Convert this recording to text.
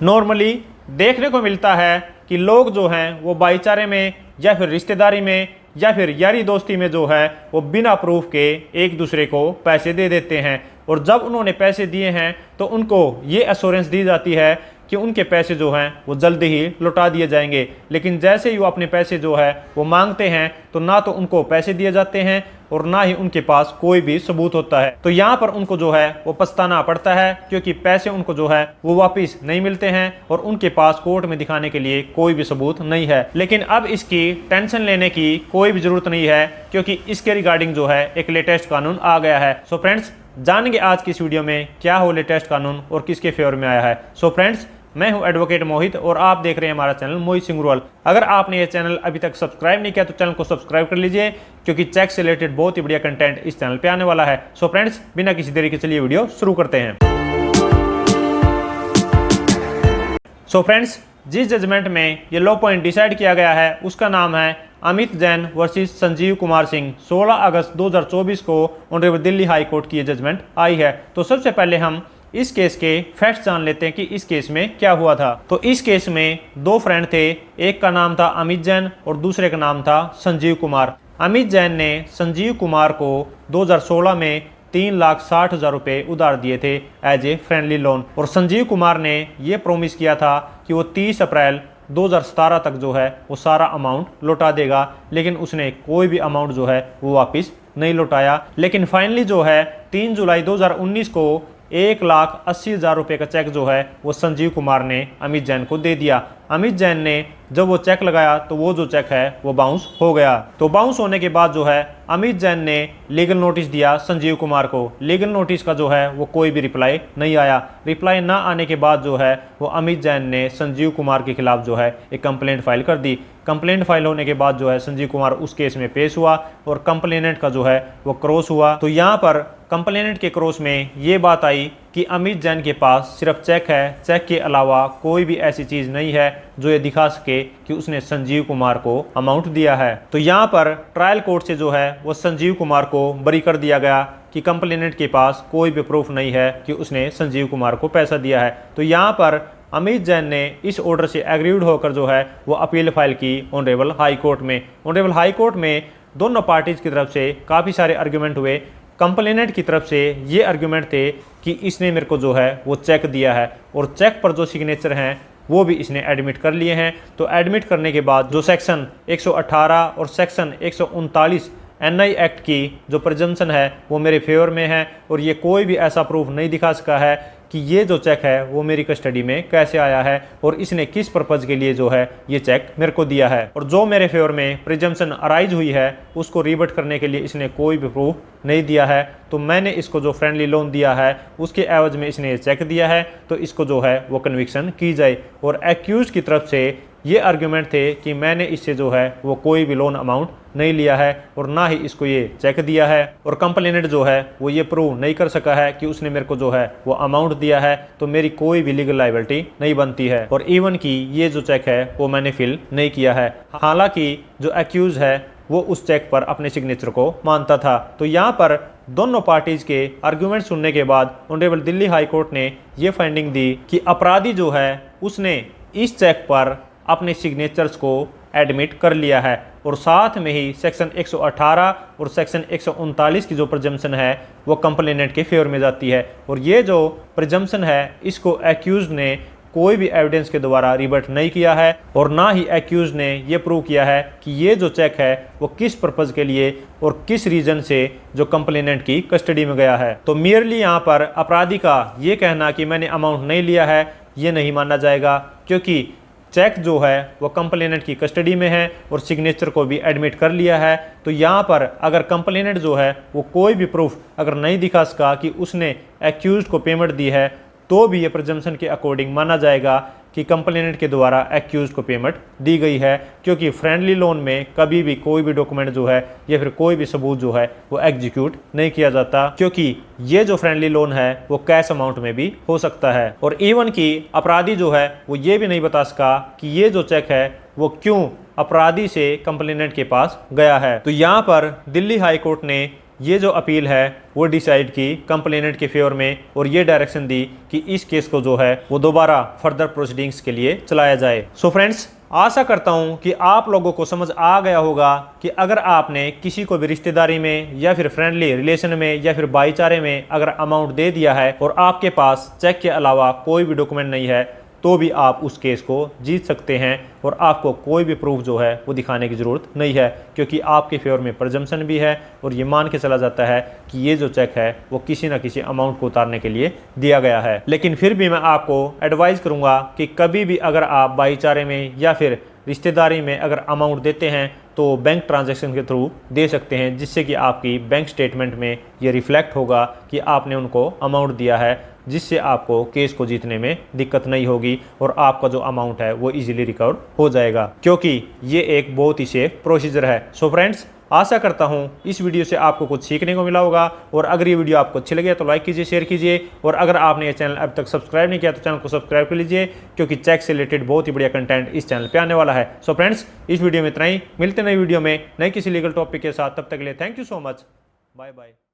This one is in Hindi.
नॉर्मली देखने को मिलता है कि लोग जो हैं वो भाईचारे में या फिर रिश्तेदारी में या फिर यारी दोस्ती में जो है वो बिना प्रूफ के एक दूसरे को पैसे दे देते हैं, और जब उन्होंने पैसे दिए हैं तो उनको ये एश्योरेंस दी जाती है कि उनके पैसे जो हैं वो जल्दी ही लौटा दिए जाएंगे। लेकिन जैसे ही वो अपने पैसे जो है वो मांगते हैं तो ना तो उनको पैसे दिए जाते हैं और ना ही उनके पास कोई भी सबूत होता है। तो यहाँ पर उनको जो है वो पछताना पड़ता है, क्योंकि पैसे उनको जो है वो वापस नहीं मिलते हैं और उनके पास कोर्ट में दिखाने के लिए कोई भी सबूत नहीं है। लेकिन अब इसकी टेंशन लेने की कोई भी जरूरत नहीं है, क्योंकि इसके रिगार्डिंग जो है एक लेटेस्ट कानून आ गया है। सो फ्रेंड्स, जानेंगे आज की इस वीडियो में क्या हो लेटेस्ट कानून और किसके फेवर में आया है। सो फ्रेंड्स, मैं हूं एडवोकेट मोहित और आप देख रहे हैं हमारा चैनल मोहित सिंगरवाल। अगर आपने ये चैनल अभी तक सब्सक्राइब नहीं किया तो चैनल को सब्सक्राइब कर लीजिए, क्योंकि चेक से रिलेटेड बहुत ही बढ़िया कंटेंट इस चैनल पे आने वाला है। सो फ्रेंड्स, बिना किसी देरी के चलिए वीडियो शुरू करते हैं। सो फ्रेंड्स, जिस जजमेंट में ये लॉ पॉइंट डिसाइड किया गया है उसका नाम है अमित जैन वर्सेस संजीव कुमार सिंह। 16 अगस्त 2024 को ऑनरेबल दिल्ली हाई कोर्ट की ये जजमेंट आई है। तो सबसे पहले हम इस केस के फैक्ट्स जान लेते हैं कि इस केस में क्या हुआ था। तो इस केस में दो फ्रेंड थे, एक का नाम था अमित जैन और दूसरे का नाम था संजीव कुमार। अमित जैन ने संजीव कुमार को 2016 में 3,60,000 रुपये उधार दिए थे एज ए फ्रेंडली लोन, और संजीव कुमार ने ये प्रॉमिस किया था कि वो 30 अप्रैल 2017 तक जो है वो सारा अमाउंट लौटा देगा। लेकिन उसने कोई भी अमाउंट जो है वो वापस नहीं लौटाया। लेकिन फाइनली जो है 3 जुलाई 2019 को 1,80,000 रुपये का चेक जो है वो संजीव कुमार ने अमित जैन को दे दिया। अमित जैन ने जब वो चेक लगाया तो वो जो चेक है वो बाउंस हो गया। तो बाउंस होने के बाद जो है अमित जैन ने लीगल नोटिस दिया संजीव कुमार को। लीगल नोटिस का जो है वो कोई भी रिप्लाई नहीं आया। रिप्लाई ना आने के बाद जो है वो अमित जैन ने संजीव कुमार के खिलाफ जो है एक कंप्लेंट फाइल कर दी। कंप्लेंट फाइल होने के बाद जो है संजीव कुमार उस केस में पेश हुआ और कंप्लेनेंट का जो है वो क्रॉस हुआ। तो यहाँ पर कंप्लेनेंट के क्रॉस में ये बात आई कि अमित जैन के पास सिर्फ चेक है, चेक के अलावा कोई भी ऐसी चीज़ नहीं है जो ये दिखा सके कि उसने संजीव कुमार को अमाउंट दिया है। तो यहाँ पर ट्रायल कोर्ट से जो है वो संजीव कुमार को बरी कर दिया गया कि कंप्लेनेंट के पास कोई भी प्रूफ नहीं है कि उसने संजीव कुमार को पैसा दिया है। तो यहाँ पर अमित जैन ने इस ऑर्डर से एग्रीड होकर जो है वो अपील फाइल की ऑनरेबल हाई कोर्ट में। ऑनरेबल हाई कोर्ट में दोनों पार्टीज की तरफ से काफ़ी सारे आर्ग्यूमेंट हुए। कंप्लेनेंट की तरफ से ये आर्ग्यूमेंट थे कि इसने मेरे को जो है वो चेक दिया है और चेक पर जो सिग्नेचर हैं वो भी इसने एडमिट कर लिए हैं। तो एडमिट करने के बाद जो सेक्शन 118 और सेक्शन 139 एनआई एक्ट की जो प्रिजम्पशन है वो मेरे फेवर में है, और ये कोई भी ऐसा प्रूफ नहीं दिखा सका है कि ये जो चेक है वो मेरी कस्टडी में कैसे आया है और इसने किस पर्पज़ के लिए जो है ये चेक मेरे को दिया है। और जो मेरे फेवर में प्रिजम्पशन अराइज हुई है उसको रिबट करने के लिए इसने कोई भी प्रूफ नहीं दिया है। तो मैंने इसको जो फ्रेंडली लोन दिया है उसके एवज में इसने चेक दिया है, तो इसको जो है वो कन्विक्शन की जाए। और एक्यूज की तरफ से ये आर्ग्यूमेंट थे कि मैंने इससे जो है वो कोई भी लोन अमाउंट नहीं लिया है और ना ही इसको ये चेक दिया है, और कंप्लेनेंट जो है वो ये प्रूव नहीं कर सका है कि उसने मेरे को जो है वो अमाउंट दिया है। तो मेरी कोई भी लीगल लायबिलिटी नहीं बनती है, और इवन की ये जो चेक है वो मैंने फिल नहीं किया है। हालांकि जो एक्यूज है वो उस चेक पर अपने सिग्नेचर को मानता था। तो यहाँ पर दोनों पार्टीज के आर्ग्यूमेंट सुनने के बाद ऑनरेबल दिल्ली हाई कोर्ट ने ये फाइंडिंग दी कि अपराधी जो है उसने इस चेक पर अपने सिग्नेचर्स को एडमिट कर लिया है, और साथ में ही सेक्शन 118 और सेक्शन 139 की जो प्रिजम्पशन है वो कंप्लेनेंट के फेवर में जाती है। और ये जो प्रिजम्पशन है इसको एक्यूज ने कोई भी एविडेंस के द्वारा रिबट नहीं किया है, और ना ही एक्यूज ने ये प्रूव किया है कि ये जो चेक है वो किस पर्पज़ के लिए और किस रीजन से जो कंप्लेनेंट की कस्टडी में गया है। तो मियरली यहाँ पर अपराधी का ये कहना कि मैंने अमाउंट नहीं लिया है ये नहीं माना जाएगा, क्योंकि चेक जो है वो कंप्लेनेंट की कस्टडी में है और सिग्नेचर को भी एडमिट कर लिया है। तो यहाँ पर अगर कंप्लेनेंट जो है वो कोई भी प्रूफ अगर नहीं दिखा सका कि उसने एक्यूज को पेमेंट दी है, तो भी ये प्रिजम्पशन के अकॉर्डिंग माना जाएगा कि कंप्लेनेंट के द्वारा एक्यूज को पेमेंट दी गई है, क्योंकि फ्रेंडली लोन में कभी भी कोई भी डॉक्यूमेंट जो है या फिर कोई भी सबूत जो है वो एग्जीक्यूट नहीं किया जाता, क्योंकि ये जो फ्रेंडली लोन है वो कैश अमाउंट में भी हो सकता है। और इवन की अपराधी जो है वो ये भी नहीं बता सका कि ये जो चेक है वो क्यों अपराधी से कंप्लेनेंट के पास गया है। तो यहाँ पर दिल्ली हाई कोर्ट ने ये जो अपील है वो डिसाइड की कंप्लेनेंट के फेवर में और ये डायरेक्शन दी कि इस केस को जो है वो दोबारा फर्दर प्रोसीडिंग्स के लिए चलाया जाए। सो फ्रेंड्स, आशा करता हूं कि आप लोगों को समझ आ गया होगा कि अगर आपने किसी को भी रिश्तेदारी में या फिर फ्रेंडली रिलेशन में या फिर भाईचारे में अगर अमाउंट दे दिया है और आपके पास चेक के अलावा कोई भी डॉक्यूमेंट नहीं है तो भी आप उस केस को जीत सकते हैं और आपको कोई भी प्रूफ जो है वो दिखाने की ज़रूरत नहीं है, क्योंकि आपके फेवर में प्रजम्पशन भी है और ये मान के चला जाता है कि ये जो चेक है वो किसी ना किसी अमाउंट को उतारने के लिए दिया गया है। लेकिन फिर भी मैं आपको एडवाइस करूँगा कि कभी भी अगर आप भाईचारे में या फिर रिश्तेदारी में अगर अमाउंट देते हैं तो बैंक ट्रांजैक्शन के थ्रू दे सकते हैं, जिससे कि आपकी बैंक स्टेटमेंट में ये रिफ्लेक्ट होगा कि आपने उनको अमाउंट दिया है, जिससे आपको केस को जीतने में दिक्कत नहीं होगी और आपका जो अमाउंट है वो इजीली रिकवर हो जाएगा, क्योंकि ये एक बहुत ही सेफ प्रोसीजर है। सो फ्रेंड्स, आशा करता हूँ इस वीडियो से आपको कुछ सीखने को मिला होगा और अगर ये वीडियो आपको अच्छी लगे तो लाइक कीजिए, शेयर कीजिए और अगर आपने ये चैनल अब तक सब्सक्राइब नहीं किया तो चैनल को सब्सक्राइब कर लीजिए, क्योंकि चेक से रिलेटेड बहुत ही बढ़िया कंटेंट इस चैनल पे आने वाला है। सो फ्रेंड्स, इस वीडियो में इतना ही, मिलते नई वीडियो में नए किसी लीगल टॉपिक के साथ, तब तक के लिए thank you so much, bye bye.